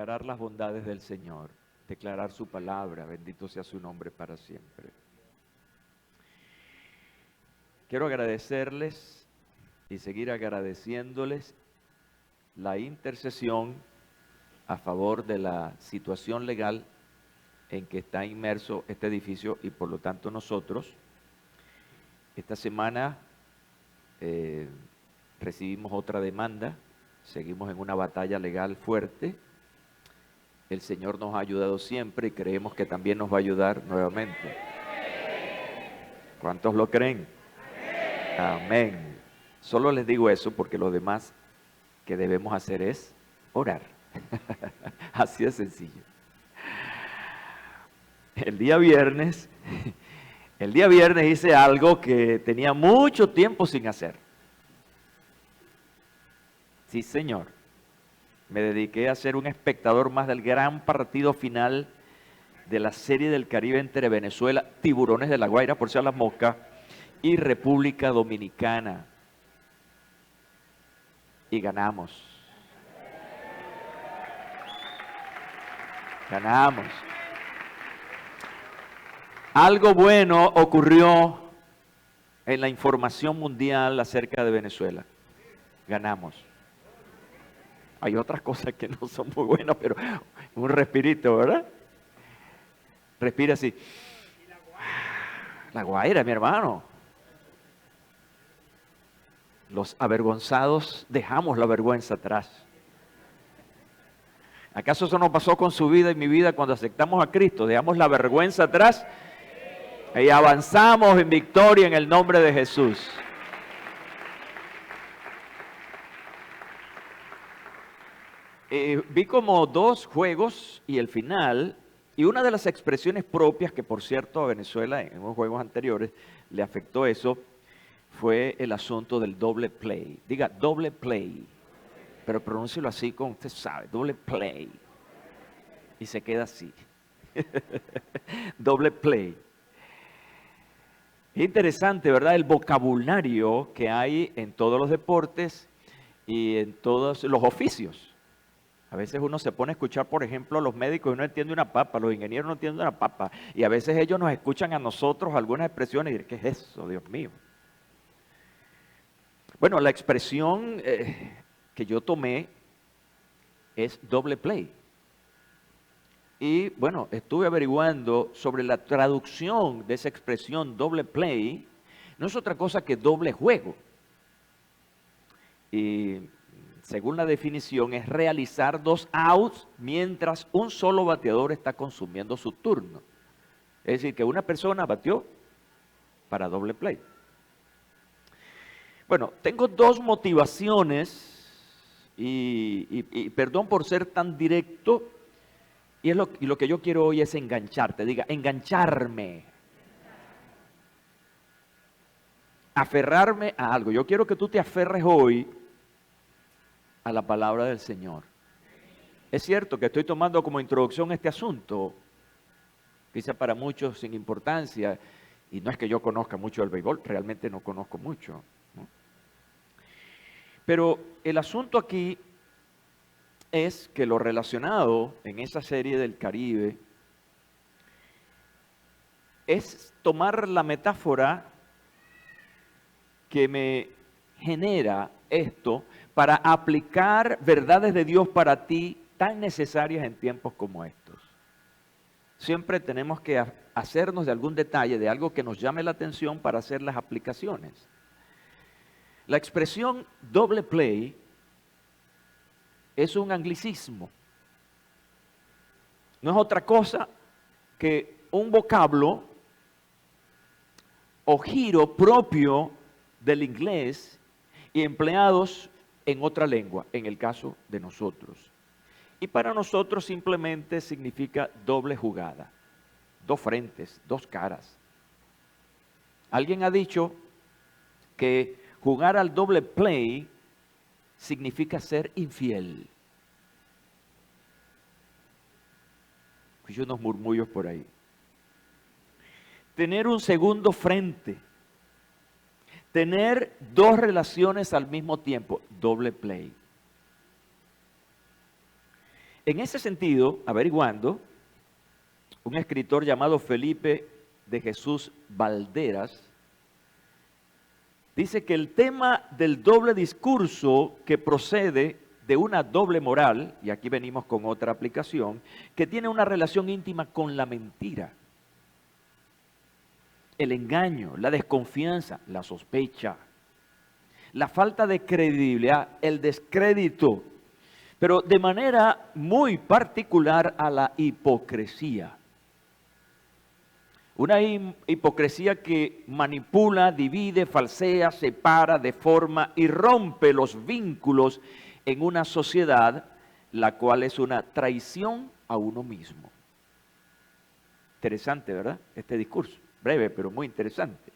declarar las bondades del Señor, declarar su palabra, bendito sea su nombre para siempre. Quiero agradecerles y seguir agradeciéndoles la intercesión a favor de la situación legal en que está inmerso este edificio y por lo tanto nosotros. Esta semana recibimos otra demanda, seguimos en una batalla legal fuerte. El Señor nos ha ayudado siempre y creemos que también nos va a ayudar nuevamente. ¿Cuántos lo creen? Amén. Solo les digo eso porque lo demás que debemos hacer es orar. Así de sencillo. El día viernes hice algo que tenía mucho tiempo sin hacer. Sí, señor. Me dediqué a ser un espectador más del gran partido final de la Serie del Caribe entre Venezuela, Tiburones de la Guaira, por si a las moscas, y República Dominicana. Y ganamos. Ganamos. Algo bueno ocurrió en la información mundial acerca de Venezuela. Ganamos. Hay otras cosas que no son muy buenas, pero un respirito, ¿verdad? Respira así. La Guaira, mi hermano. Los avergonzados dejamos la vergüenza atrás. ¿Acaso eso no pasó con su vida y mi vida cuando aceptamos a Cristo? Dejamos la vergüenza atrás y avanzamos en victoria en el nombre de Jesús. Vi como 2 juegos y el final, y una de las expresiones propias que por cierto a Venezuela en unos juegos anteriores le afectó eso, fue el asunto del doble play. Diga, doble play, pero pronúncielo así como usted sabe, doble play. Y se queda así. Doble play. Es interesante, ¿verdad? El vocabulario que hay en todos los deportes y en todos los oficios. A veces uno se pone a escuchar, por ejemplo, a los médicos y no entiende una papa, los ingenieros no entienden una papa. Y a veces ellos nos escuchan a nosotros algunas expresiones y dicen, ¿qué es eso, Dios mío? Bueno, la expresión que yo tomé es doble play. Y bueno, estuve averiguando sobre la traducción de esa expresión doble play. No es otra cosa que doble juego. Y según la definición es realizar 2 outs mientras un solo bateador está consumiendo su turno. Es decir, que una persona batió para doble play. Bueno, tengo 2 motivaciones y perdón por ser tan directo, y lo que yo quiero hoy es engancharte. Diga, engancharme. Aferrarme a algo. Yo quiero que tú te aferres hoy a la palabra del Señor. Es cierto que estoy tomando como introducción este asunto, quizá para muchos sin importancia, y no es que yo conozca mucho el béisbol, realmente no conozco mucho, ¿no? Pero el asunto aquí es que lo relacionado en esa serie del Caribe es tomar la metáfora que me genera esto para aplicar verdades de Dios para ti tan necesarias en tiempos como estos. Siempre tenemos que hacernos de algún detalle, de algo que nos llame la atención para hacer las aplicaciones. La expresión doble play es un anglicismo. No es otra cosa que un vocablo o giro propio del inglés y empleados en otra lengua, en el caso de nosotros. Y para nosotros simplemente significa doble jugada, 2 frentes, 2 caras. Alguien ha dicho que jugar al doble play significa ser infiel. Escucho unos murmullos por ahí. Tener un segundo frente. Tener 2 relaciones al mismo tiempo. Doble play. En ese sentido, averiguando, un escritor llamado Felipe de Jesús Valderas dice que el tema del doble discurso que procede de una doble moral, y aquí venimos con otra aplicación, que tiene una relación íntima con la mentira, el engaño, la desconfianza, la sospecha, la falta de credibilidad, el descrédito, pero de manera muy particular a la hipocresía. Una hipocresía que manipula, divide, falsea, separa, deforma y rompe los vínculos en una sociedad, la cual es una traición a uno mismo. Interesante, ¿verdad? Este discurso, breve pero muy interesante.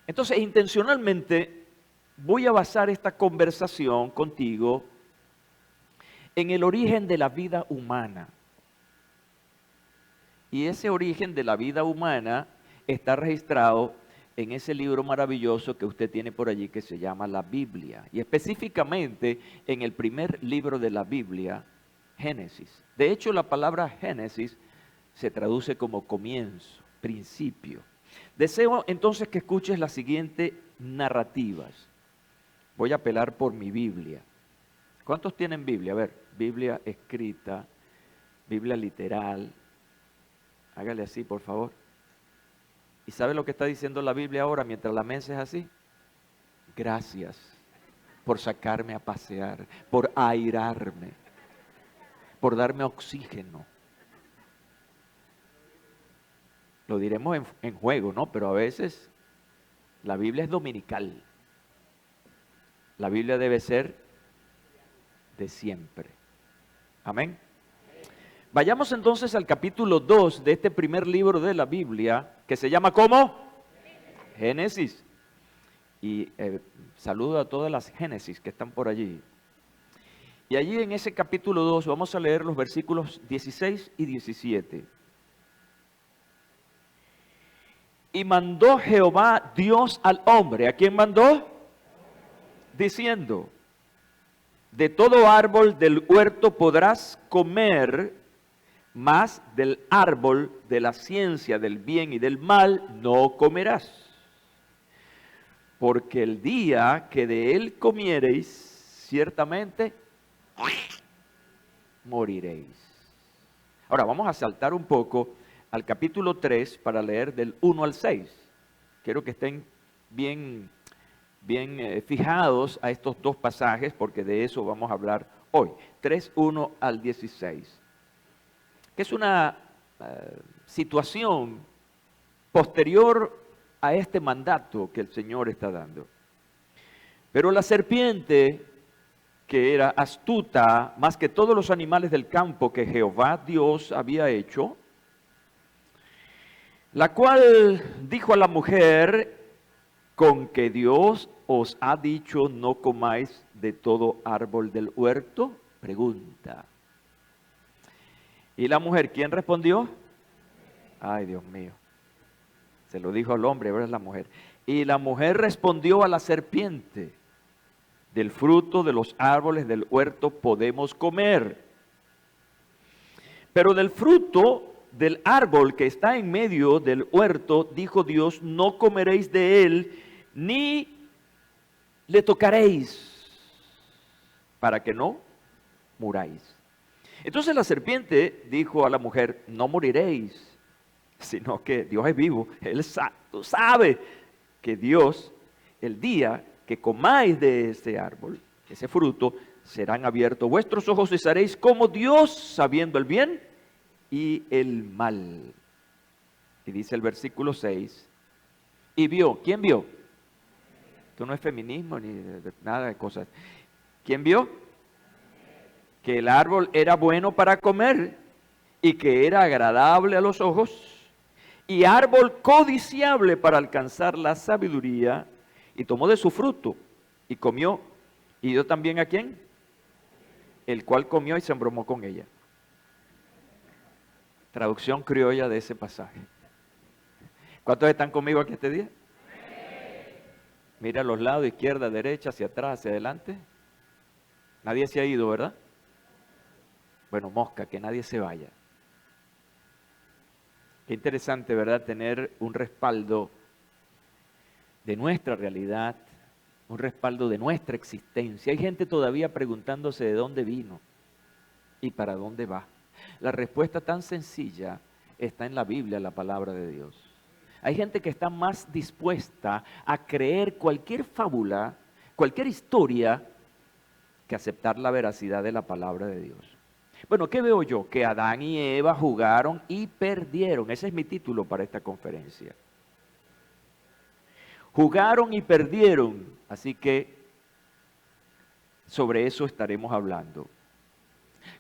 Entonces, intencionalmente voy a basar esta conversación contigo en el origen de la vida humana. Y ese origen de la vida humana está registrado en ese libro maravilloso que usted tiene por allí que se llama la Biblia. Y específicamente en el primer libro de la Biblia, Génesis. De hecho, la palabra Génesis se traduce como comienzo, principio. Deseo entonces que escuches las siguientes narrativas. Voy a apelar por mi Biblia. ¿Cuántos tienen Biblia? A ver, Biblia escrita, Biblia literal. Hágale así, por favor. ¿Y sabe lo que está diciendo la Biblia ahora mientras la mesa es así? Gracias por sacarme a pasear, por airarme, por darme oxígeno. Lo diremos en juego, ¿no? Pero a veces la Biblia es dominical. La Biblia debe ser de siempre. Amén. Vayamos entonces al capítulo 2 de este primer libro de la Biblia, que se llama ¿cómo? Génesis. Y saludo a todas las Génesis que están por allí. Y allí en ese capítulo 2 vamos a leer los versículos 16 y 17. Y mandó Jehová Dios al hombre. ¿A quién mandó? Diciendo, de todo árbol del huerto podrás comer, mas del árbol de la ciencia del bien y del mal no comerás. Porque el día que de él comiereis, ciertamente moriréis. Ahora vamos a saltar un poco al capítulo 3 para leer del 1 al 6. Quiero que estén bien fijados a estos dos pasajes porque de eso vamos a hablar hoy. 3, 1 al 16. Que es una situación posterior a este mandato que el Señor está dando. Pero la serpiente, que era astuta más que todos los animales del campo que Jehová Dios había hecho, la cual dijo a la mujer, con que Dios os ha dicho no comáis de todo árbol del huerto, pregunta. ¿Y la mujer quién respondió? Ay, Dios mío. Se lo dijo al hombre, ahora es la mujer. Y la mujer respondió a la serpiente, del fruto de los árboles del huerto podemos comer, pero del fruto del árbol que está en medio del huerto, dijo Dios, no comeréis de él, ni le tocaréis, para que no muráis. Entonces la serpiente dijo a la mujer, no moriréis, sino que Dios es vivo. Él sabe que Dios, el día que comáis de ese árbol, ese fruto, serán abiertos vuestros ojos y seréis como Dios, sabiendo el bien y el mal. Y dice el versículo 6, y vio, ¿quién vio? Esto no es feminismo ni nada de cosas. ¿Quién vio? Que el árbol era bueno para comer y que era agradable a los ojos y árbol codiciable para alcanzar la sabiduría, y tomó de su fruto y comió, y dio también ¿a quién? El cual comió y se embromó con ella. Traducción criolla de ese pasaje. ¿Cuántos están conmigo aquí este día? Mira a los lados, izquierda, derecha, hacia atrás, hacia adelante. Nadie se ha ido, ¿verdad? Bueno, mosca, que nadie se vaya. Qué interesante, ¿verdad? Tener un respaldo de nuestra realidad, un respaldo de nuestra existencia. Hay gente todavía preguntándose de dónde vino y para dónde va. La respuesta tan sencilla está en la Biblia, la palabra de Dios. Hay gente que está más dispuesta a creer cualquier fábula, cualquier historia, que aceptar la veracidad de la palabra de Dios. Bueno, ¿qué veo yo? Que Adán y Eva jugaron y perdieron. Ese es mi título para esta conferencia. Jugaron y perdieron, así que sobre eso estaremos hablando.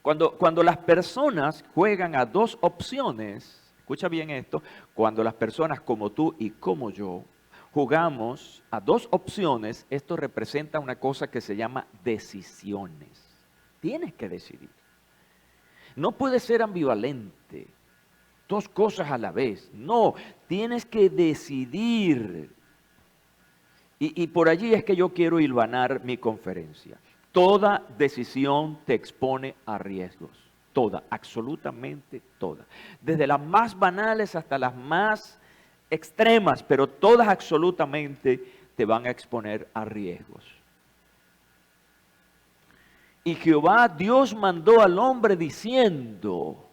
Cuando las personas juegan a dos opciones, escucha bien esto, cuando las personas como tú y como yo jugamos a dos opciones, esto representa una cosa que se llama decisiones. Tienes que decidir. No puedes ser ambivalente, dos cosas a la vez. No, tienes que decidir. Y por allí es que yo quiero hilvanar mi conferencia. Toda decisión te expone a riesgos. Toda, absolutamente toda. Desde las más banales hasta las más extremas, pero todas absolutamente te van a exponer a riesgos. Y Jehová Dios mandó al hombre diciendo: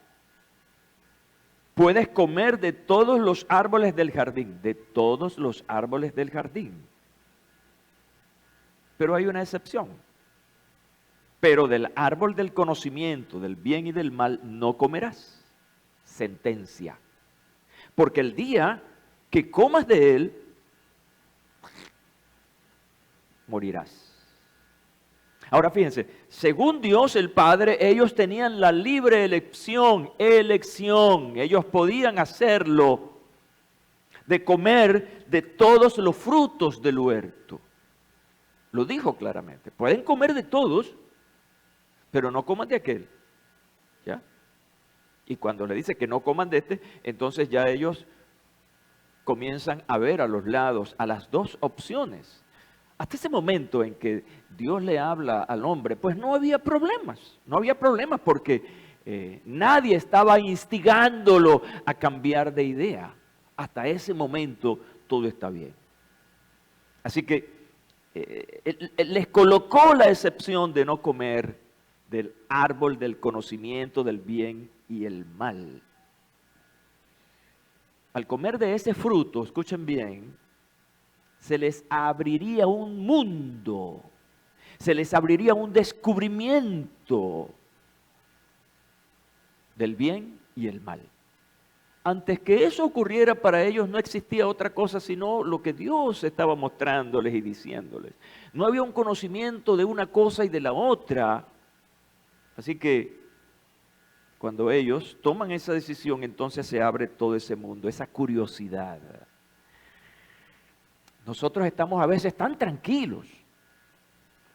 puedes comer de todos los árboles del jardín, de todos los árboles del jardín. Pero hay una excepción. Pero del árbol del conocimiento, del bien y del mal, no comerás. Sentencia. Porque el día que comas de él, morirás. Ahora fíjense, según Dios el Padre, ellos tenían la libre elección. Ellos podían hacerlo, de comer de todos los frutos del huerto. Lo dijo claramente, pueden comer de todos, pero no coman de aquel. ¿Ya? Y cuando le dice que no coman de este, entonces ya ellos comienzan a ver a los lados, a las dos opciones. Hasta ese momento en que Dios le habla al hombre, pues no había problemas. No había problemas porque nadie estaba instigándolo a cambiar de idea. Hasta ese momento todo está bien. Así que les colocó la excepción de no comer del árbol del conocimiento del bien y el mal. Al comer de ese fruto, escuchen bien, se les abriría un mundo, se les abriría un descubrimiento del bien y el mal. Antes que eso ocurriera, para ellos no existía otra cosa sino lo que Dios estaba mostrándoles y diciéndoles. No había un conocimiento de una cosa y de la otra. Así que cuando ellos toman esa decisión, entonces se abre todo ese mundo, esa curiosidad. Nosotros estamos a veces tan tranquilos.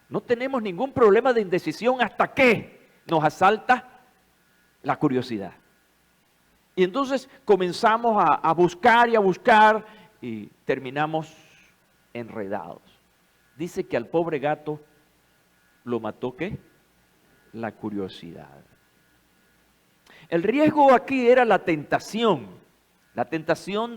No tenemos ningún problema de indecisión hasta que nos asalta la curiosidad. Y entonces comenzamos a buscar y terminamos enredados. Dice que al pobre gato lo mató, ¿qué? La curiosidad. El riesgo aquí era la tentación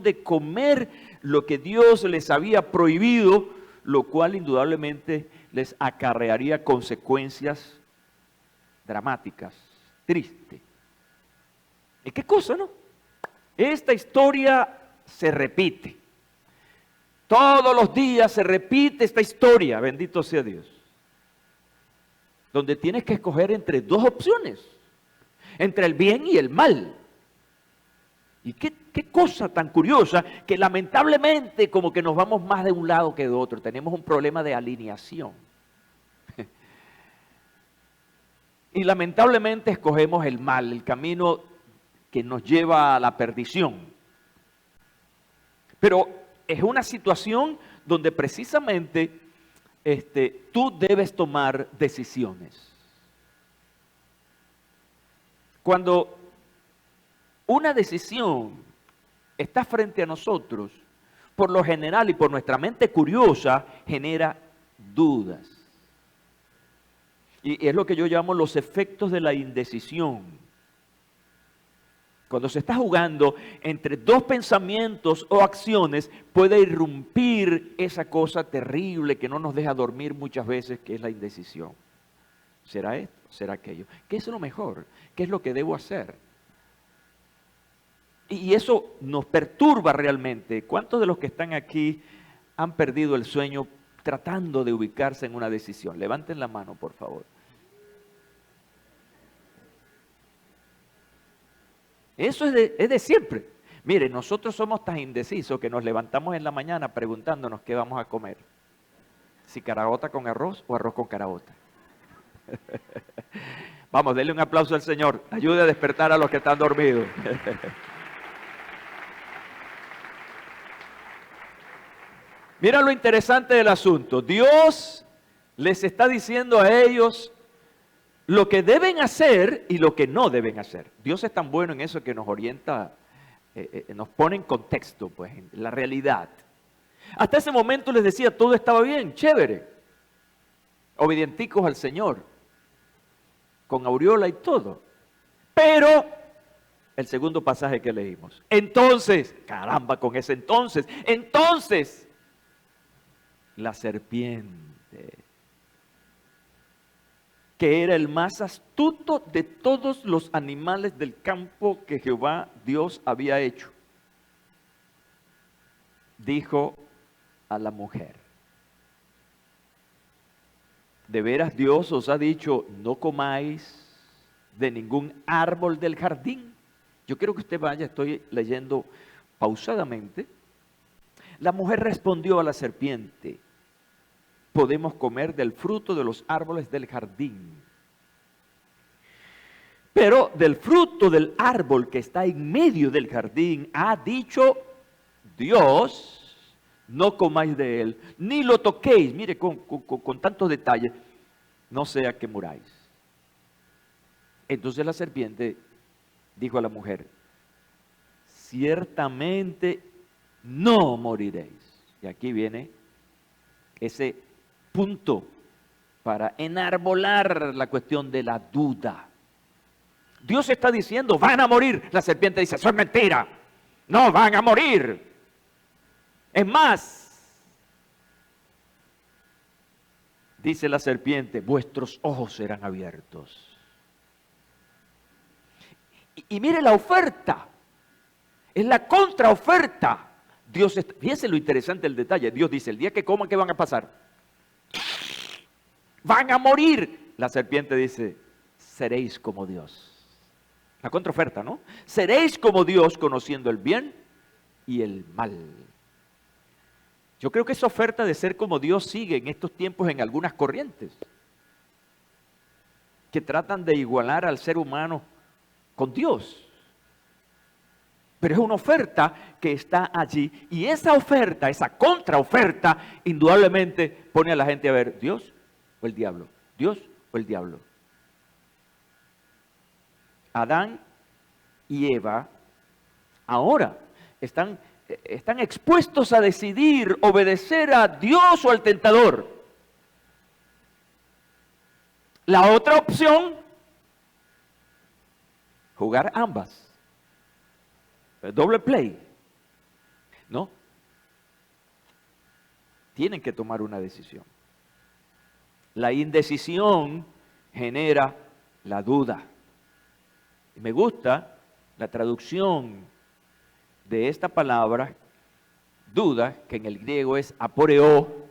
de comer lo que Dios les había prohibido, lo cual indudablemente les acarrearía consecuencias dramáticas, tristes. ¿Y qué cosa, no? Esta historia se repite. Todos los días se repite esta historia, bendito sea Dios. Donde tienes que escoger entre dos opciones, entre el bien y el mal. Y qué cosa tan curiosa, que lamentablemente como que nos vamos más de un lado que de otro. Tenemos un problema de alineación. Y lamentablemente escogemos el mal, el camino que nos lleva a la perdición. Pero es una situación donde precisamente tú debes tomar decisiones. Cuando una decisión está frente a nosotros, por lo general y por nuestra mente curiosa, genera dudas. Y es lo que yo llamo los efectos de la indecisión. Cuando se está jugando entre dos pensamientos o acciones, puede irrumpir esa cosa terrible que no nos deja dormir muchas veces, que es la indecisión. ¿Será esto? ¿Será aquello? ¿Qué es lo mejor? ¿Qué es lo que debo hacer? Y eso nos perturba realmente. ¿Cuántos de los que están aquí han perdido el sueño tratando de ubicarse en una decisión? Levanten la mano, por favor. Eso es de siempre. Mire, nosotros somos tan indecisos que nos levantamos en la mañana preguntándonos qué vamos a comer. Si caraota con arroz o arroz con caraota. Vamos, denle un aplauso al Señor. Ayude a despertar a los que están dormidos. Mira lo interesante del asunto. Dios les está diciendo a ellos lo que deben hacer y lo que no deben hacer. Dios es tan bueno en eso que nos orienta, nos pone en contexto, pues, en la realidad. Hasta ese momento les decía, todo estaba bien, chévere, obedienticos al Señor, con aureola y todo. Pero, el segundo pasaje que leímos, entonces, caramba con ese entonces, la serpiente, que era el más astuto de todos los animales del campo que Jehová Dios había hecho, dijo a la mujer: ¿de veras Dios os ha dicho, no comáis de ningún árbol del jardín? Yo quiero que usted vaya, estoy leyendo pausadamente. La mujer respondió a la serpiente: podemos comer del fruto de los árboles del jardín, pero del fruto del árbol que está en medio del jardín ha dicho Dios, no comáis de él, ni lo toquéis. Mire, con tantos detalles, no sea que muráis. Entonces la serpiente dijo a la mujer: ciertamente no moriréis. Y aquí viene ese punto para enarbolar la cuestión de la duda. Dios está diciendo, van a morir. La serpiente dice, eso es mentira. No van a morir. Es más, dice la serpiente, vuestros ojos serán abiertos. Y mire la oferta. Es la contraoferta. Dios, fíjense lo interesante del detalle. Dios dice, el día que coman, ¿qué van a pasar? Van a morir. La serpiente dice, seréis como Dios. La contraoferta, ¿no? Seréis como Dios, conociendo el bien y el mal. Yo creo que esa oferta de ser como Dios sigue en estos tiempos en algunas corrientes que tratan de igualar al ser humano con Dios. Pero es una oferta que está allí, y esa oferta, esa contraoferta, indudablemente pone a la gente a ver, ¿Dios o el diablo? ¿Dios o el diablo? Adán y Eva ahora están expuestos a decidir obedecer a Dios o al tentador. La otra opción, jugar ambas. Doble play. ¿No? Tienen que tomar una decisión. La indecisión genera la duda. Y me gusta la traducción de esta palabra, duda, que en el griego es aporeo,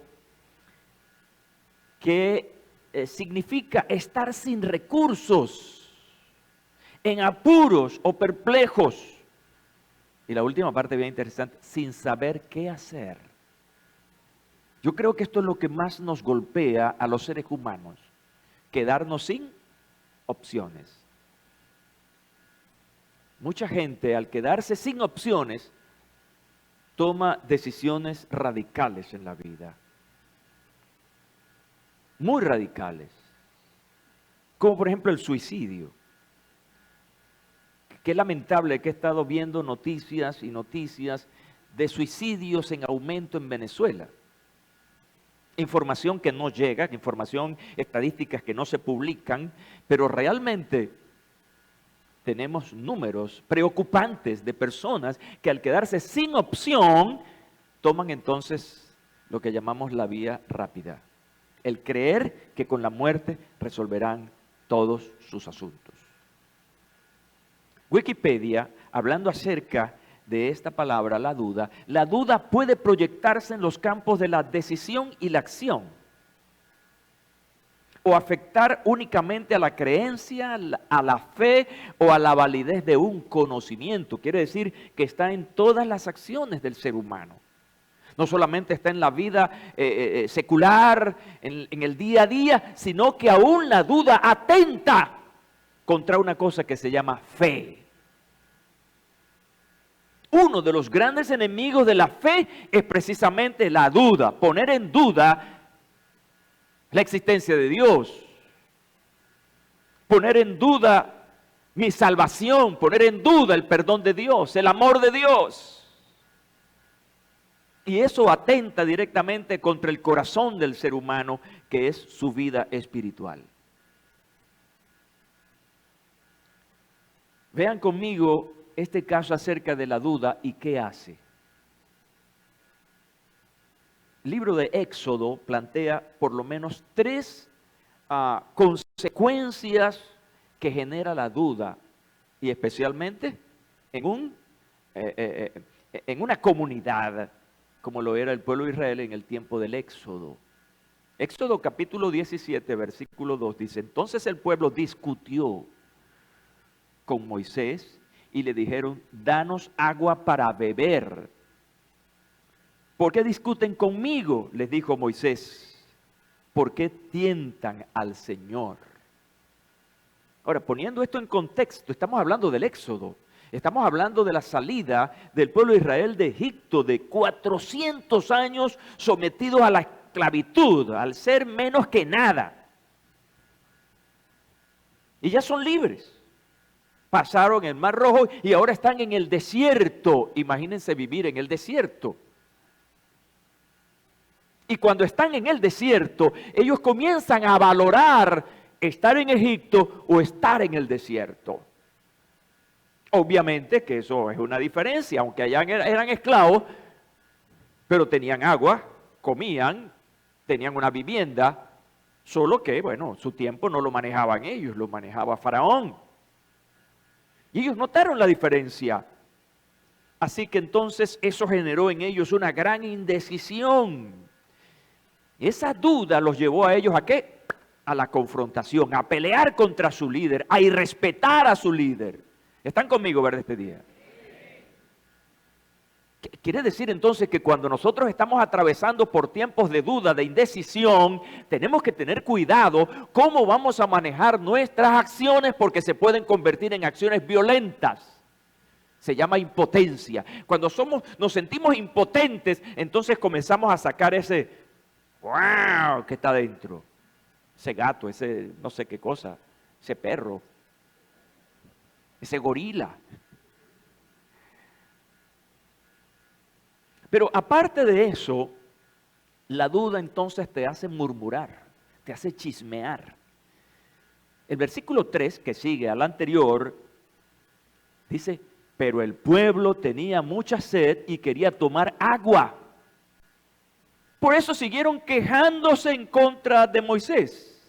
que significa estar sin recursos, en apuros o perplejos. Y la última parte bien interesante, sin saber qué hacer. Yo creo que esto es lo que más nos golpea a los seres humanos, quedarnos sin opciones. Mucha gente, al quedarse sin opciones, toma decisiones radicales en la vida. Muy radicales. Como por ejemplo el suicidio. Qué lamentable que he estado viendo noticias y noticias de suicidios en aumento en Venezuela. información que no llega, información, estadísticas que no se publican, pero realmente tenemos números preocupantes de personas que al quedarse sin opción, toman entonces lo que llamamos la vía rápida. El creer que con la muerte resolverán todos sus asuntos. Wikipedia, hablando acerca de esta palabra, la duda puede proyectarse en los campos de la decisión y la acción, o afectar únicamente a la creencia, a la fe o a la validez de un conocimiento. Quiere decir que está en todas las acciones del ser humano. No solamente está en la vida secular, en el día a día, sino que aún la duda atenta contra una cosa que se llama fe. Uno de los grandes enemigos de la fe es precisamente la duda, poner en duda la existencia de Dios, poner en duda mi salvación, poner en duda el perdón de Dios, el amor de Dios. Y eso atenta directamente contra el corazón del ser humano, que es su vida espiritual. Vean conmigo este caso acerca de la duda y qué hace. El libro de Éxodo plantea por lo menos tres consecuencias que genera la duda, y especialmente en una comunidad como lo era el pueblo de Israel en el tiempo del Éxodo. Éxodo capítulo 17, versículo 2 dice: entonces el pueblo discutió con Moisés y le dijeron: danos agua para beber. ¿Por qué discuten conmigo?, les dijo Moisés. ¿Por qué tientan al Señor? Ahora, poniendo esto en contexto, estamos hablando del Éxodo. Estamos hablando de la salida del pueblo de Israel de Egipto, de 400 años sometidos a la esclavitud, al ser menos que nada. Y ya son libres. Pasaron el Mar Rojo y ahora están en el desierto. Imagínense vivir en el desierto. Y cuando están en el desierto, ellos comienzan a valorar estar en Egipto o estar en el desierto. Obviamente que eso es una diferencia, aunque allá eran esclavos, pero tenían agua, comían, tenían una vivienda, solo que, bueno, su tiempo no lo manejaban ellos, lo manejaba Faraón. Y ellos notaron la diferencia. Así que entonces eso generó en ellos una gran indecisión. Esa duda los llevó a ellos ¿a qué? A la confrontación, a pelear contra su líder, a irrespetar a su líder. ¿Están conmigo, verdad, este día? Quiere decir entonces que cuando nosotros estamos atravesando por tiempos de duda, de indecisión, tenemos que tener cuidado cómo vamos a manejar nuestras acciones, porque se pueden convertir en acciones violentas. Se llama impotencia. Cuando nos sentimos impotentes, entonces comenzamos a sacar ese ¡wow! Que está dentro. Ese gato, ese no sé qué cosa, ese perro, ese gorila. Pero aparte de eso, la duda entonces te hace murmurar, te hace chismear. El versículo 3, que sigue al anterior, dice: pero el pueblo tenía mucha sed y quería tomar agua. Por eso siguieron quejándose en contra de Moisés.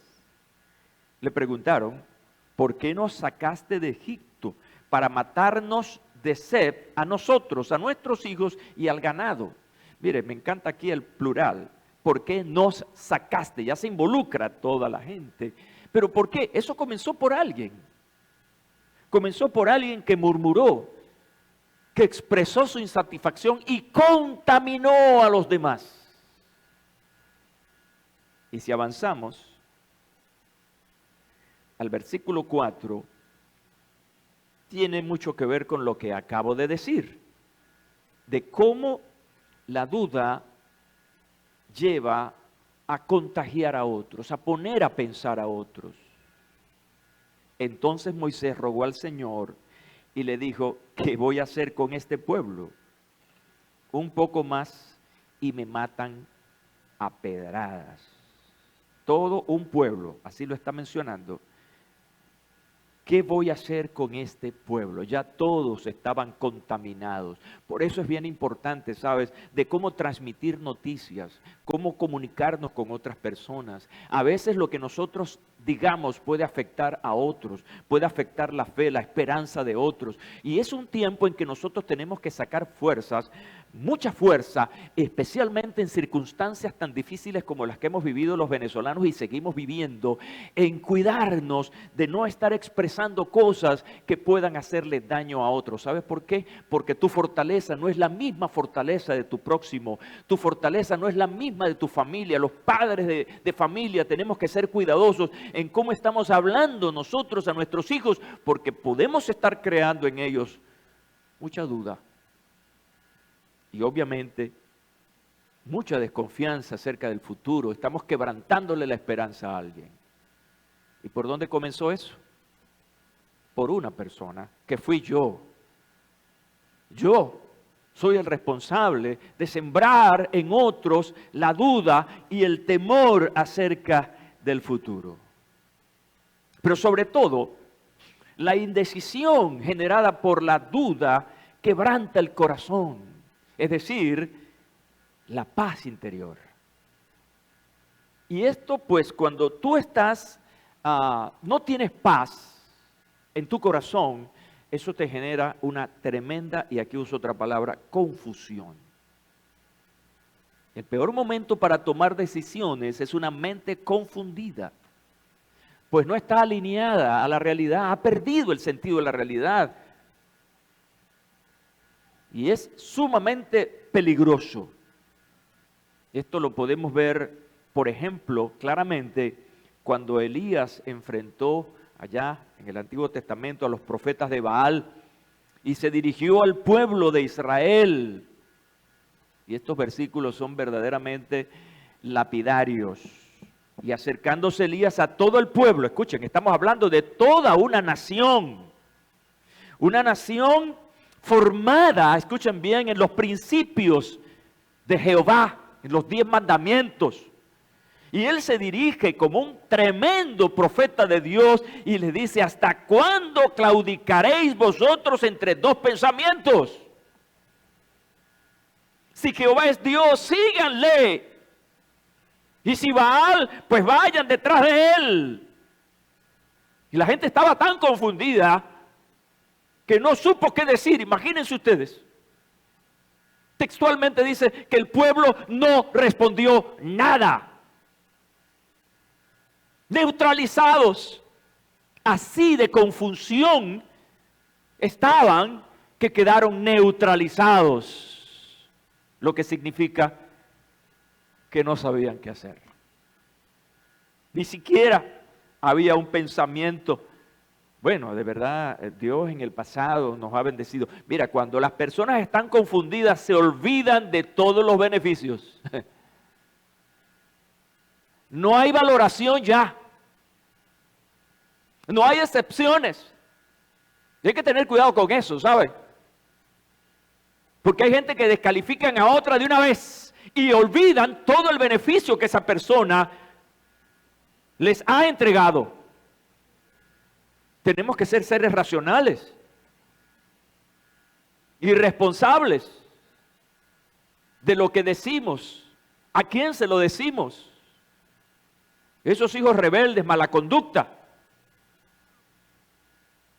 Le preguntaron: ¿por qué nos sacaste de Egipto para matarnos de sed a nosotros, a nuestros hijos y al ganado? Mire, me encanta aquí el plural. ¿Por qué nos sacaste? Ya se involucra toda la gente. ¿Pero por qué? Eso comenzó por alguien. Comenzó por alguien que murmuró, que expresó su insatisfacción y contaminó a los demás. Y si avanzamos al versículo 4, tiene mucho que ver con lo que acabo de decir, de cómo la duda lleva a contagiar a otros, a poner a pensar a otros. Entonces Moisés rogó al Señor y le dijo: ¿qué voy a hacer con este pueblo? Un poco más y me matan a pedradas. Todo un pueblo, así lo está mencionando. ¿Qué voy a hacer con este pueblo? Ya todos estaban contaminados. Por eso es bien importante, ¿sabes?, de cómo transmitir noticias, cómo comunicarnos con otras personas. A veces lo que nosotros digamos puede afectar a otros, puede afectar la fe, la esperanza de otros. Y es un tiempo en que nosotros tenemos que sacar fuerzas, mucha fuerza, especialmente en circunstancias tan difíciles como las que hemos vivido los venezolanos y seguimos viviendo, en cuidarnos de no estar expresando cosas que puedan hacerle daño a otros. ¿Sabes por qué? Porque tu fortaleza no es la misma fortaleza de tu próximo, tu fortaleza no es la misma de tu familia. Los padres de familia tenemos que ser cuidadosos en cómo estamos hablando nosotros a nuestros hijos, porque podemos estar creando en ellos mucha duda. Y obviamente, mucha desconfianza acerca del futuro. Estamos quebrantándole la esperanza a alguien. ¿Y por dónde comenzó eso? Por una persona, que fui yo. Yo soy el responsable de sembrar en otros la duda y el temor acerca del futuro. Pero sobre todo, la indecisión generada por la duda quebranta el corazón. Es decir, la paz interior. Y esto pues cuando tú estás, no tienes paz en tu corazón, eso te genera una tremenda, y aquí uso otra palabra, confusión. El peor momento para tomar decisiones es una mente confundida, pues no está alineada a la realidad, ha perdido el sentido de la realidad. Y es sumamente peligroso. Esto lo podemos ver, por ejemplo, claramente cuando Elías enfrentó allá en el Antiguo Testamento a los profetas de Baal y se dirigió al pueblo de Israel. Y estos versículos son verdaderamente lapidarios. Y acercándose Elías a todo el pueblo, escuchen, estamos hablando de toda una nación formada, escuchen bien, en los principios de Jehová, en los 10 mandamientos. Y él se dirige como un tremendo profeta de Dios y le dice: ¿hasta cuándo claudicaréis vosotros entre dos pensamientos? Si Jehová es Dios, síganle. Y si Baal, pues vayan detrás de él. Y la gente estaba tan confundida que no supo qué decir. Imagínense ustedes. Textualmente dice que el pueblo no respondió nada. Neutralizados. Así de confusión estaban que quedaron neutralizados. Lo que significa que no sabían qué hacer. Ni siquiera había un pensamiento. Bueno, de verdad, Dios en el pasado nos ha bendecido. Mira, cuando las personas están confundidas, se olvidan de todos los beneficios. No hay valoración ya. No hay excepciones. Y hay que tener cuidado con eso, ¿sabe? Porque hay gente que descalifican a otra de una vez y olvidan todo el beneficio que esa persona les ha entregado. Tenemos que ser seres racionales y responsables de lo que decimos. ¿A quién se lo decimos? Esos hijos rebeldes, mala conducta,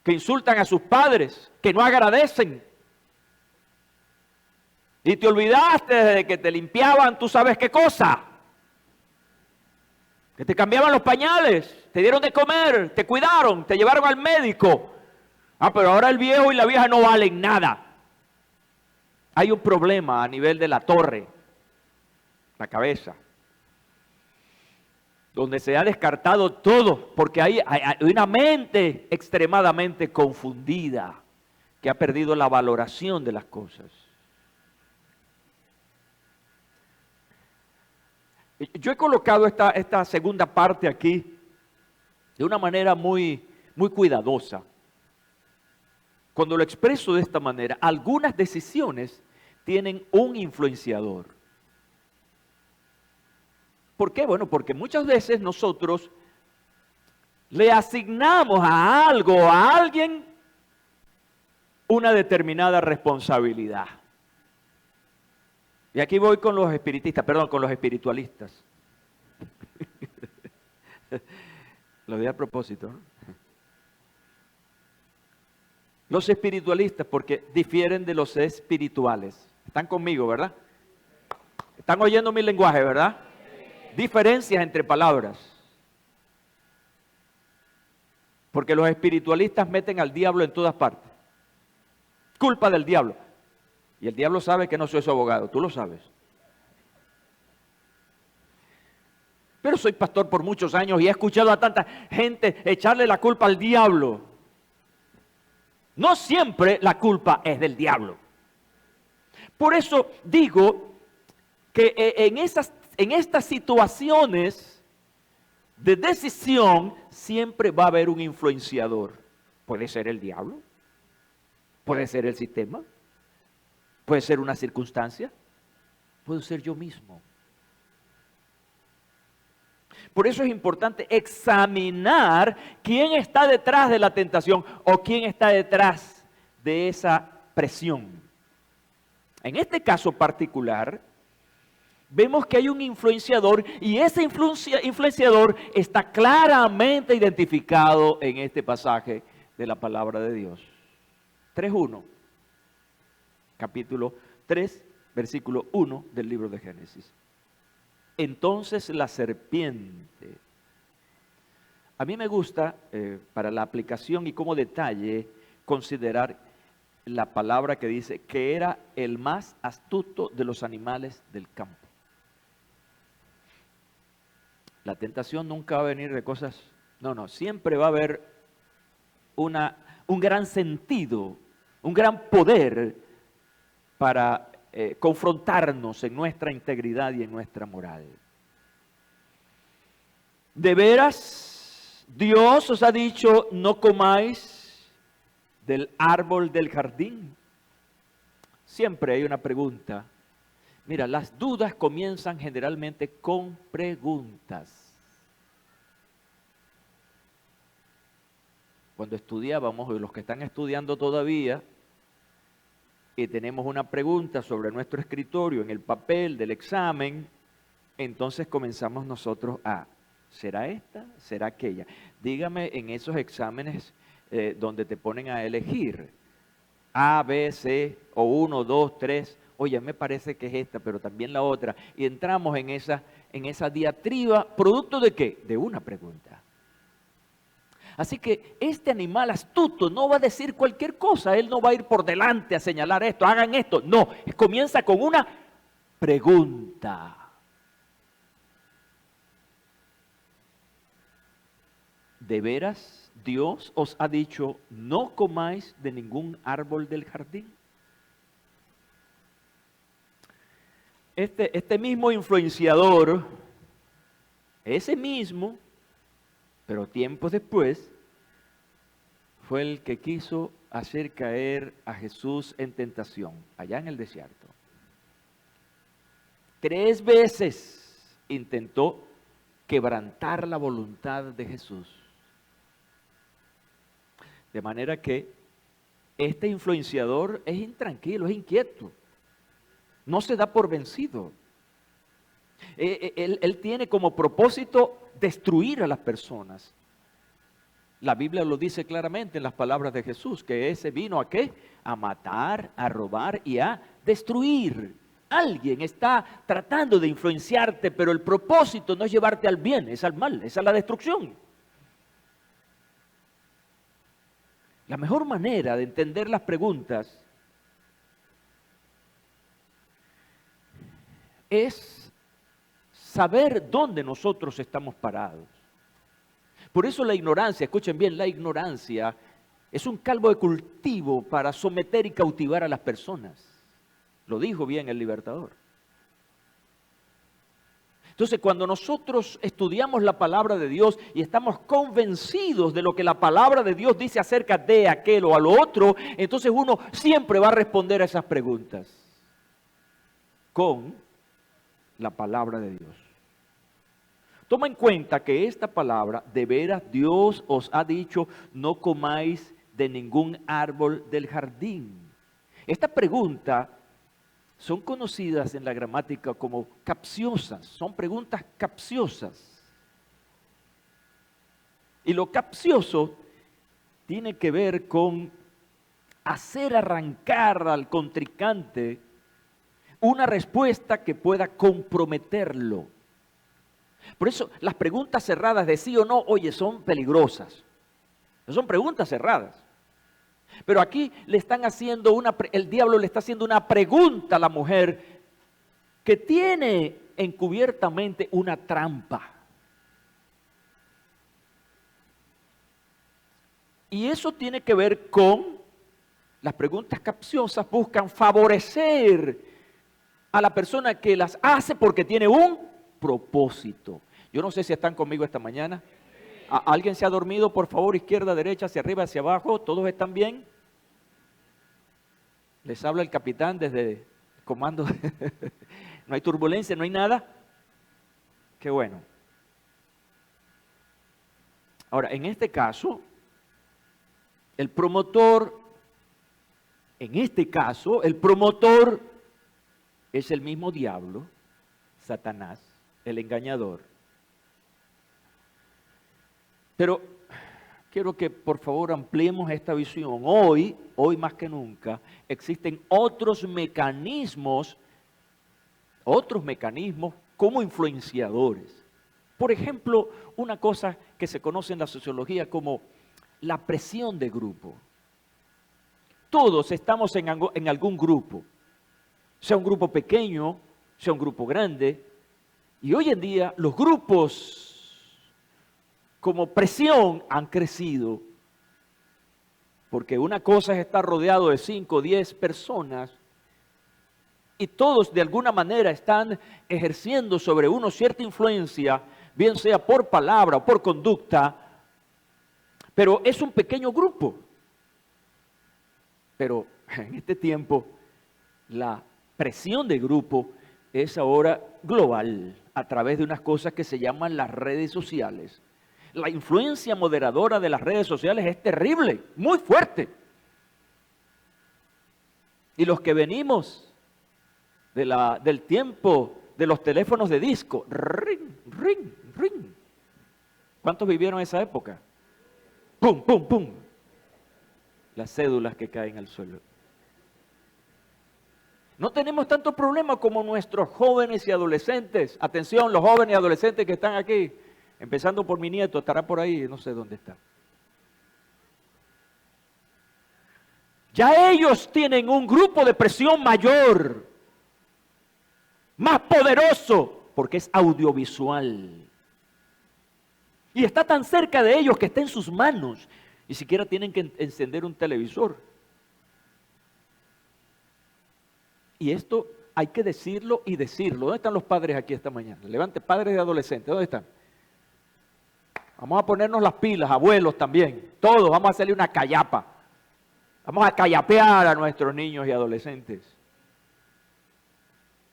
que insultan a sus padres, que no agradecen. Y te olvidaste de que te limpiaban, tú sabes qué cosa. Que te cambiaban los pañales, te dieron de comer, te cuidaron, te llevaron al médico. Pero ahora el viejo y la vieja no valen nada. Hay un problema a nivel de la torre, la cabeza, donde se ha descartado todo, porque hay una mente extremadamente confundida que ha perdido la valoración de las cosas. Yo he colocado esta segunda parte aquí de una manera muy cuidadosa. Cuando lo expreso de esta manera, algunas decisiones tienen un influenciador. ¿Por qué? Bueno, porque muchas veces nosotros le asignamos a algo o a alguien una determinada responsabilidad. Y aquí voy con los espiritistas, perdón, con los espiritualistas. Lo di a propósito, ¿no? Los espiritualistas, porque difieren de los espirituales. Están conmigo, ¿verdad? Están oyendo mi lenguaje, ¿verdad? Diferencias entre palabras. Porque los espiritualistas meten al diablo en todas partes. Culpa del diablo. Y el diablo sabe que no soy su abogado, tú lo sabes. Pero soy pastor por muchos años y he escuchado a tanta gente echarle la culpa al diablo. No siempre la culpa es del diablo. Por eso digo que en estas situaciones de decisión siempre va a haber un influenciador. Puede ser el diablo, puede ser el sistema, puede ser una circunstancia, puede ser yo mismo. Por eso es importante examinar quién está detrás de la tentación o quién está detrás de esa presión. En este caso particular, vemos que hay un influenciador y ese influenciador está claramente identificado en este pasaje de la palabra de Dios. 3:1, capítulo 3, versículo 1 del libro de Génesis. Entonces la serpiente. A mí me gusta, para la aplicación y como detalle, considerar la palabra que dice que era el más astuto de los animales del campo. La tentación nunca va a venir de cosas, no, siempre va a haber un gran sentido, un gran poder para confrontarnos en nuestra integridad y en nuestra moral. ¿De veras Dios os ha dicho no comáis del árbol del jardín? Siempre hay una pregunta. Mira, las dudas comienzan generalmente con preguntas. Cuando estudiábamos, y los que están estudiando todavía, y tenemos una pregunta sobre nuestro escritorio en el papel del examen, entonces comenzamos nosotros a, ¿será esta? ¿Será aquella? Dígame en esos exámenes donde te ponen a elegir A, B, C, o 1, 2, 3, oye, me parece que es esta, pero también la otra, y entramos en esa diatriba, ¿producto de qué? De una pregunta. Así que este animal astuto no va a decir cualquier cosa, él no va a ir por delante a señalar esto, hagan esto, no, comienza con una pregunta. ¿De veras Dios os ha dicho no comáis de ningún árbol del jardín? Este mismo influenciador, ese mismo, pero tiempos después, fue el que quiso hacer caer a Jesús en tentación, allá en el desierto. 3 veces intentó quebrantar la voluntad de Jesús. De manera que este influenciador es intranquilo, es inquieto. No se da por vencido. Él tiene como propósito destruir a las personas. La Biblia lo dice claramente en las palabras de Jesús, que ese vino ¿a qué? A matar, a robar y a destruir. Alguien está tratando de influenciarte, pero el propósito no es llevarte al bien, es al mal, es a la destrucción. La mejor manera de entender las preguntas es saber dónde nosotros estamos parados. Por eso la ignorancia, escuchen bien, la ignorancia es un caldo de cultivo para someter y cautivar a las personas. Lo dijo bien el Libertador. Entonces, cuando nosotros estudiamos la palabra de Dios y estamos convencidos de lo que la palabra de Dios dice acerca de aquel o a lo otro, entonces uno siempre va a responder a esas preguntas con la palabra de Dios. Toma en cuenta que esta palabra, de veras Dios os ha dicho, no comáis de ningún árbol del jardín. Esta pregunta son conocidas en la gramática como capciosas, son preguntas capciosas. Y lo capcioso tiene que ver con hacer arrancar al contrincante una respuesta que pueda comprometerlo. Por eso las preguntas cerradas de sí o no, oye, son peligrosas. Son preguntas cerradas. Pero aquí le están haciendo el diablo le está haciendo una pregunta a la mujer que tiene encubiertamente una trampa. Y eso tiene que ver con las preguntas capciosas, buscan favorecer a la persona que las hace porque tiene un propósito. Yo no sé si están conmigo esta mañana. ¿Alguien se ha dormido? Por favor, izquierda, derecha, hacia arriba, hacia abajo. ¿Todos están bien? Les habla el capitán desde el comando. No hay turbulencia, no hay nada. Qué bueno. Ahora, en este caso, el promotor es el mismo diablo, Satanás, el engañador. Pero quiero que por favor ampliemos esta visión. Hoy más que nunca, existen otros mecanismos como influenciadores. Por ejemplo, una cosa que se conoce en la sociología como la presión de grupo. Todos estamos en algún grupo, sea un grupo pequeño, sea un grupo grande, y hoy en día los grupos como presión han crecido, porque una cosa es estar rodeado de 5 o 10 personas y todos de alguna manera están ejerciendo sobre uno cierta influencia, bien sea por palabra o por conducta, pero es un pequeño grupo. Pero en este tiempo la presión de grupo es ahora global a través de unas cosas que se llaman las redes sociales. La influencia moderadora de las redes sociales es terrible, muy fuerte. Y los que venimos del tiempo de los teléfonos de disco, ring, ring, ring. ¿Cuántos vivieron esa época? Pum, pum, pum. Las cédulas que caen al suelo. No tenemos tanto problema como nuestros jóvenes y adolescentes. Atención, los jóvenes y adolescentes que están aquí. Empezando por mi nieto, estará por ahí, no sé dónde está. Ya ellos tienen un grupo de presión mayor, más poderoso, porque es audiovisual. Y está tan cerca de ellos que está en sus manos. Ni siquiera tienen que encender un televisor. Y esto hay que decirlo y decirlo. ¿Dónde están los padres aquí esta mañana? Levante, padres de adolescentes, ¿dónde están? Vamos a ponernos las pilas, abuelos también. Todos vamos a hacerle una callapa. Vamos a callapear a nuestros niños y adolescentes.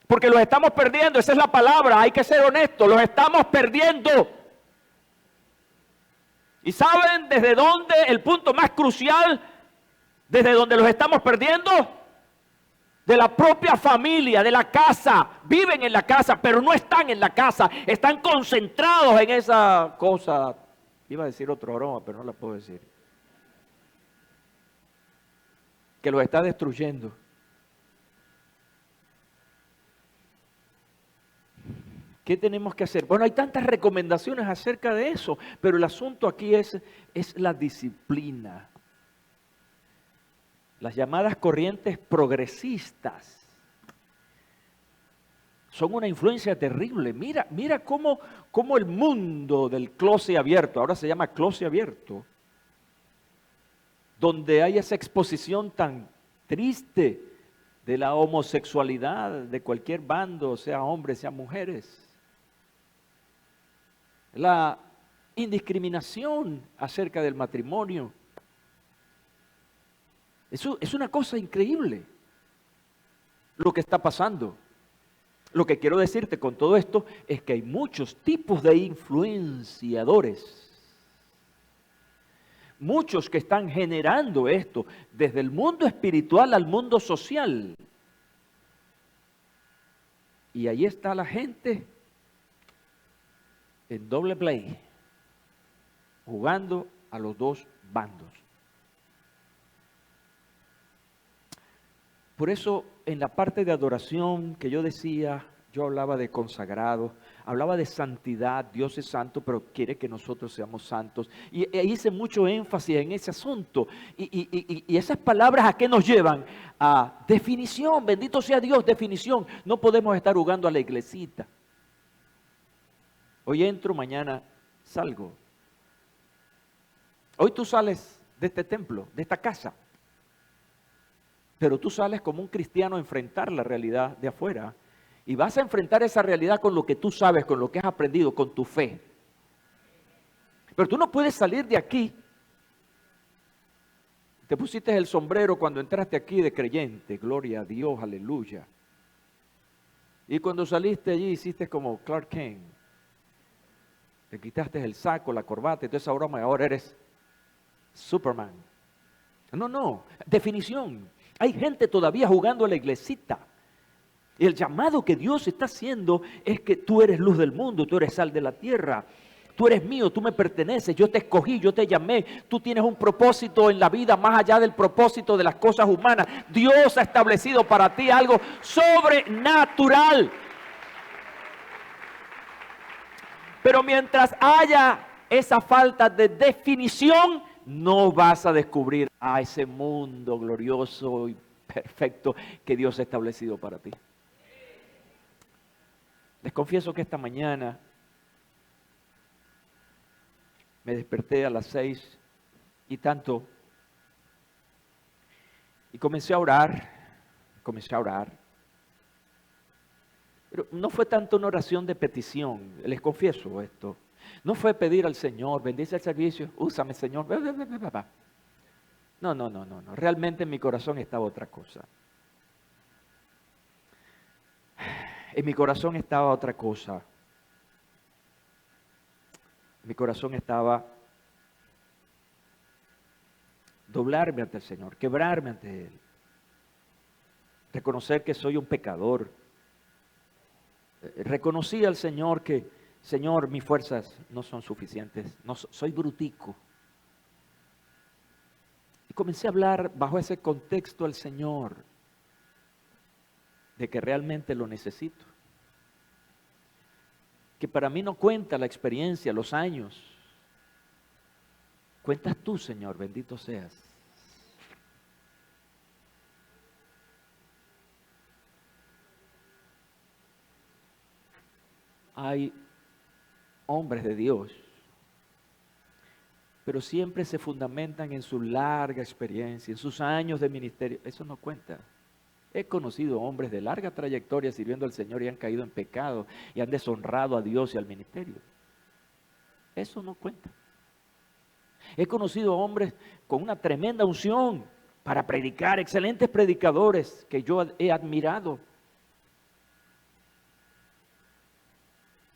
Porque los estamos perdiendo, esa es la palabra, hay que ser honestos, los estamos perdiendo. ¿Y saben desde dónde el punto más crucial, desde donde los estamos perdiendo? De la propia familia, de la casa. Viven en la casa, pero no están en la casa. Están concentrados en esa cosa. Iba a decir otro broma, pero no la puedo decir. Que los está destruyendo. ¿Qué tenemos que hacer? Bueno, hay tantas recomendaciones acerca de eso, pero el asunto aquí es la disciplina. Las llamadas corrientes progresistas son una influencia terrible. Mira cómo el mundo del closet abierto, ahora se llama closet abierto, donde hay esa exposición tan triste de la homosexualidad de cualquier bando, sea hombres, sea mujeres. La indiscriminación acerca del matrimonio. Eso es una cosa increíble lo que está pasando. Lo que quiero decirte con todo esto es que hay muchos tipos de influenciadores. Muchos que están generando esto, desde el mundo espiritual al mundo social. Y ahí está la gente en doble play, jugando a los dos bandos. Por eso, en la parte de adoración que yo decía, yo hablaba de consagrado, hablaba de santidad. Dios es santo, pero quiere que nosotros seamos santos. Y hice mucho énfasis en ese asunto. Y esas palabras, ¿a qué nos llevan? A definición. Bendito sea Dios, definición. No podemos estar jugando a la iglesita. Hoy entro, mañana salgo. Hoy tú sales de este templo, de esta casa. Pero tú sales como un cristiano a enfrentar la realidad de afuera. Y vas a enfrentar esa realidad con lo que tú sabes, con lo que has aprendido, con tu fe. Pero tú no puedes salir de aquí. Te pusiste el sombrero cuando entraste aquí de creyente. Gloria a Dios, aleluya. Y cuando saliste allí hiciste como Clark Kent. Te quitaste el saco, la corbata y toda esa broma y ahora eres Superman. No, definición. Hay gente todavía jugando a la iglesita. Y el llamado que Dios está haciendo es que tú eres luz del mundo, tú eres sal de la tierra. Tú eres mío, tú me perteneces, yo te escogí, yo te llamé. Tú tienes un propósito en la vida más allá del propósito de las cosas humanas. Dios ha establecido para ti algo sobrenatural. Pero mientras haya esa falta de definición, no vas a descubrir a ese mundo glorioso y perfecto que Dios ha establecido para ti. Les confieso que esta mañana me desperté a las 6 y tanto y comencé a orar. Pero no fue tanto una oración de petición, les confieso esto. No fue pedir al Señor, bendice el servicio, úsame Señor. No. Realmente en mi corazón estaba otra cosa. En mi corazón estaba otra cosa. En mi corazón estaba doblarme ante el Señor, quebrarme ante Él. Reconocer que soy un pecador. Reconocí al Señor que, Señor, mis fuerzas no son suficientes, no, soy brutico. Y comencé a hablar bajo ese contexto al Señor, de que realmente lo necesito. Que para mí no cuenta la experiencia, los años. Cuentas tú, Señor, bendito seas. Hay hombres de Dios, pero siempre se fundamentan en su larga experiencia, en sus años de ministerio. Eso no cuenta. He conocido hombres de larga trayectoria sirviendo al Señor y han caído en pecado y han deshonrado a Dios y al ministerio. Eso no cuenta. He conocido hombres con una tremenda unción para predicar, excelentes predicadores que yo he admirado.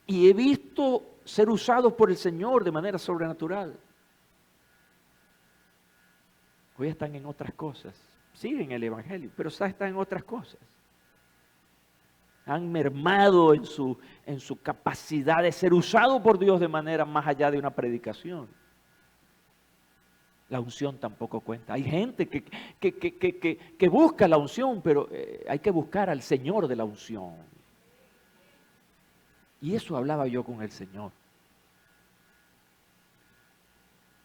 Y he visto ser usados por el Señor de manera sobrenatural. Hoy están en otras cosas. Siguen el Evangelio, pero están en otras cosas. Han mermado en su capacidad de ser usado por Dios de manera más allá de una predicación. La unción tampoco cuenta. Hay gente que busca la unción, pero hay que buscar al Señor de la unción. Y eso hablaba yo con el Señor.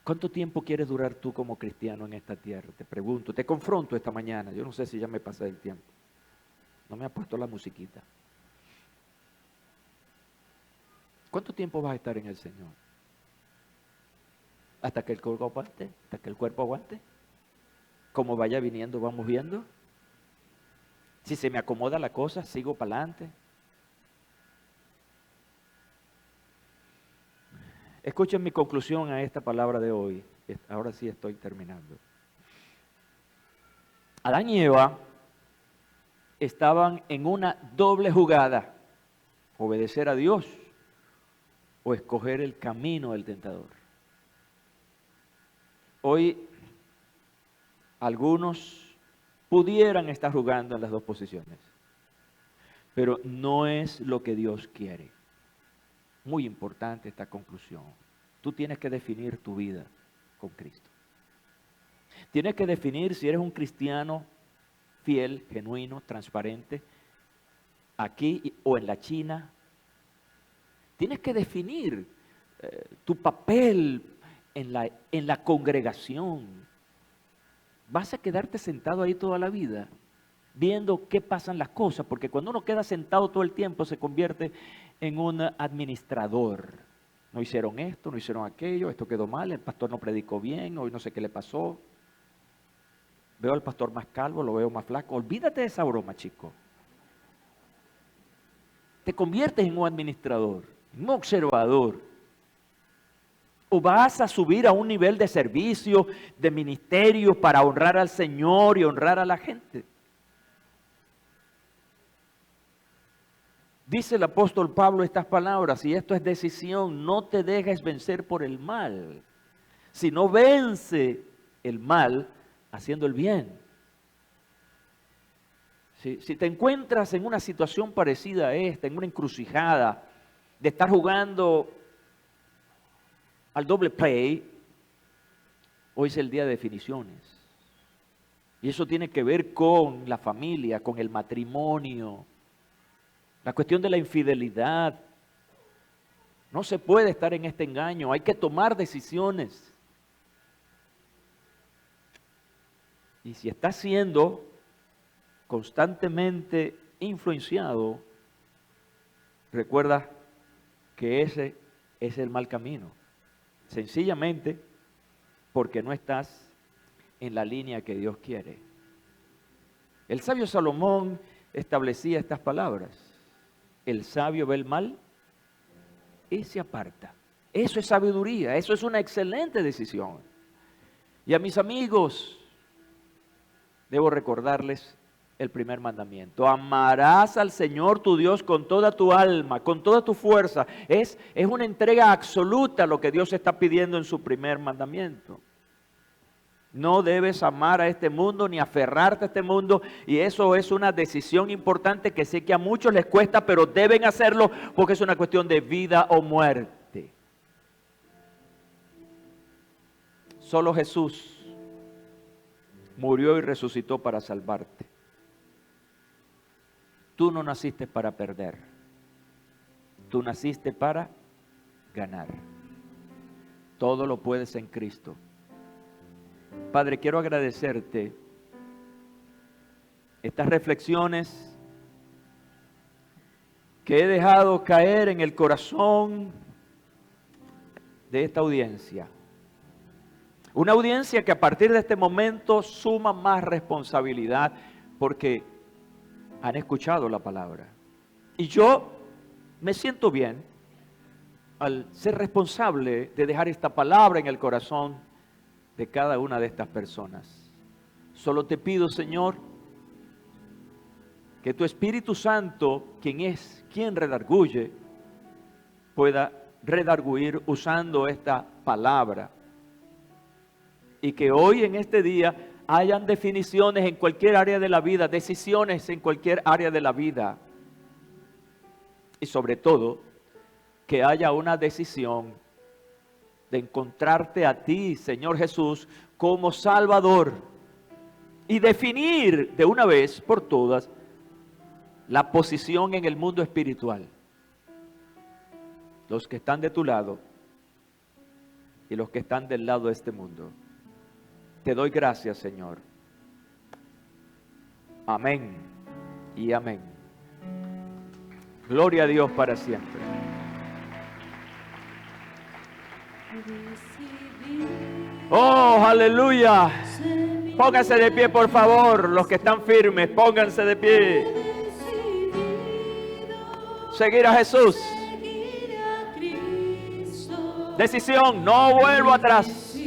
¿Cuánto tiempo quieres durar tú como cristiano en esta tierra? Te pregunto, te confronto esta mañana. Yo no sé si ya me pasé el tiempo. No me ha puesto la musiquita. ¿Cuánto tiempo vas a estar en el Señor? ¿Hasta que el cuerpo aguante? ¿Hasta que el cuerpo aguante? Como vaya viniendo, vamos viendo. Si se me acomoda la cosa, sigo para adelante. Escuchen mi conclusión a esta palabra de hoy. Ahora sí estoy terminando. Adán y Eva estaban en una doble jugada. obedecer a Dios o escoger el camino del tentador. Hoy algunos pudieran estar jugando en las dos posiciones, pero no es lo que Dios quiere. Muy importante esta conclusión. Tú tienes que definir tu vida con Cristo. Tienes que definir si eres un cristiano fiel, genuino, transparente, aquí o en la China. Tienes que definir tu papel en la congregación. ¿Vas a quedarte sentado ahí toda la vida viendo qué pasan las cosas? Porque cuando uno queda sentado todo el tiempo se convierte en un administrador. No hicieron esto, no hicieron aquello, esto quedó mal, el pastor no predicó bien, hoy no sé qué le pasó. Veo al pastor más calvo, lo veo más flaco. Olvídate de esa broma, chico. Te conviertes en un administrador, en un observador. O vas a subir a un nivel de servicio, de ministerio para honrar al Señor y honrar a la gente. Dice el apóstol Pablo estas palabras, y esto es decisión: no te dejes vencer por el mal, sino vence el mal haciendo el bien. Si te encuentras en una situación parecida a esta, en una encrucijada, de estar jugando al doble play, hoy es el día de definiciones. Y eso tiene que ver con la familia, con el matrimonio, la cuestión de la infidelidad. No se puede estar en este engaño, hay que tomar decisiones. Y si estás siendo constantemente influenciado, recuerda que ese es el mal camino. Sencillamente porque no estás en la línea que Dios quiere. El sabio Salomón establecía estas palabras: el sabio ve el mal y se aparta. Eso es sabiduría, eso es una excelente decisión. Y a mis amigos, debo recordarles el primer mandamiento: amarás al Señor tu Dios con toda tu alma, con toda tu fuerza. Es una entrega absoluta lo que Dios está pidiendo en su primer mandamiento. No debes amar a este mundo ni aferrarte a este mundo, y eso es una decisión importante que sé que a muchos les cuesta, pero deben hacerlo porque es una cuestión de vida o muerte. Solo Jesús murió y resucitó para salvarte. Tú no naciste para perder, tú naciste para ganar. Todo lo puedes en Cristo. Padre, quiero agradecerte estas reflexiones que he dejado caer en el corazón de esta audiencia. Una audiencia que a partir de este momento suma más responsabilidad porque han escuchado la palabra. Y yo me siento bien al ser responsable de dejar esta palabra en el corazón de cada una de estas personas. Solo te pido, Señor, que tu Espíritu Santo, quien redarguye, pueda redarguir usando esta palabra. Y que hoy en este día hayan definiciones en cualquier área de la vida, decisiones en cualquier área de la vida. Y sobre todo, que haya una decisión de encontrarte a ti, Señor Jesús, como Salvador. Y definir de una vez por todas la posición en el mundo espiritual. Los que están de tu lado y los que están del lado de este mundo. Te doy gracias, Señor. Amén y amén. Gloria a Dios para siempre. Oh, aleluya. Pónganse de pie, por favor. Los que están firmes, pónganse de pie. Seguir a Jesús. Decisión, no vuelvo atrás.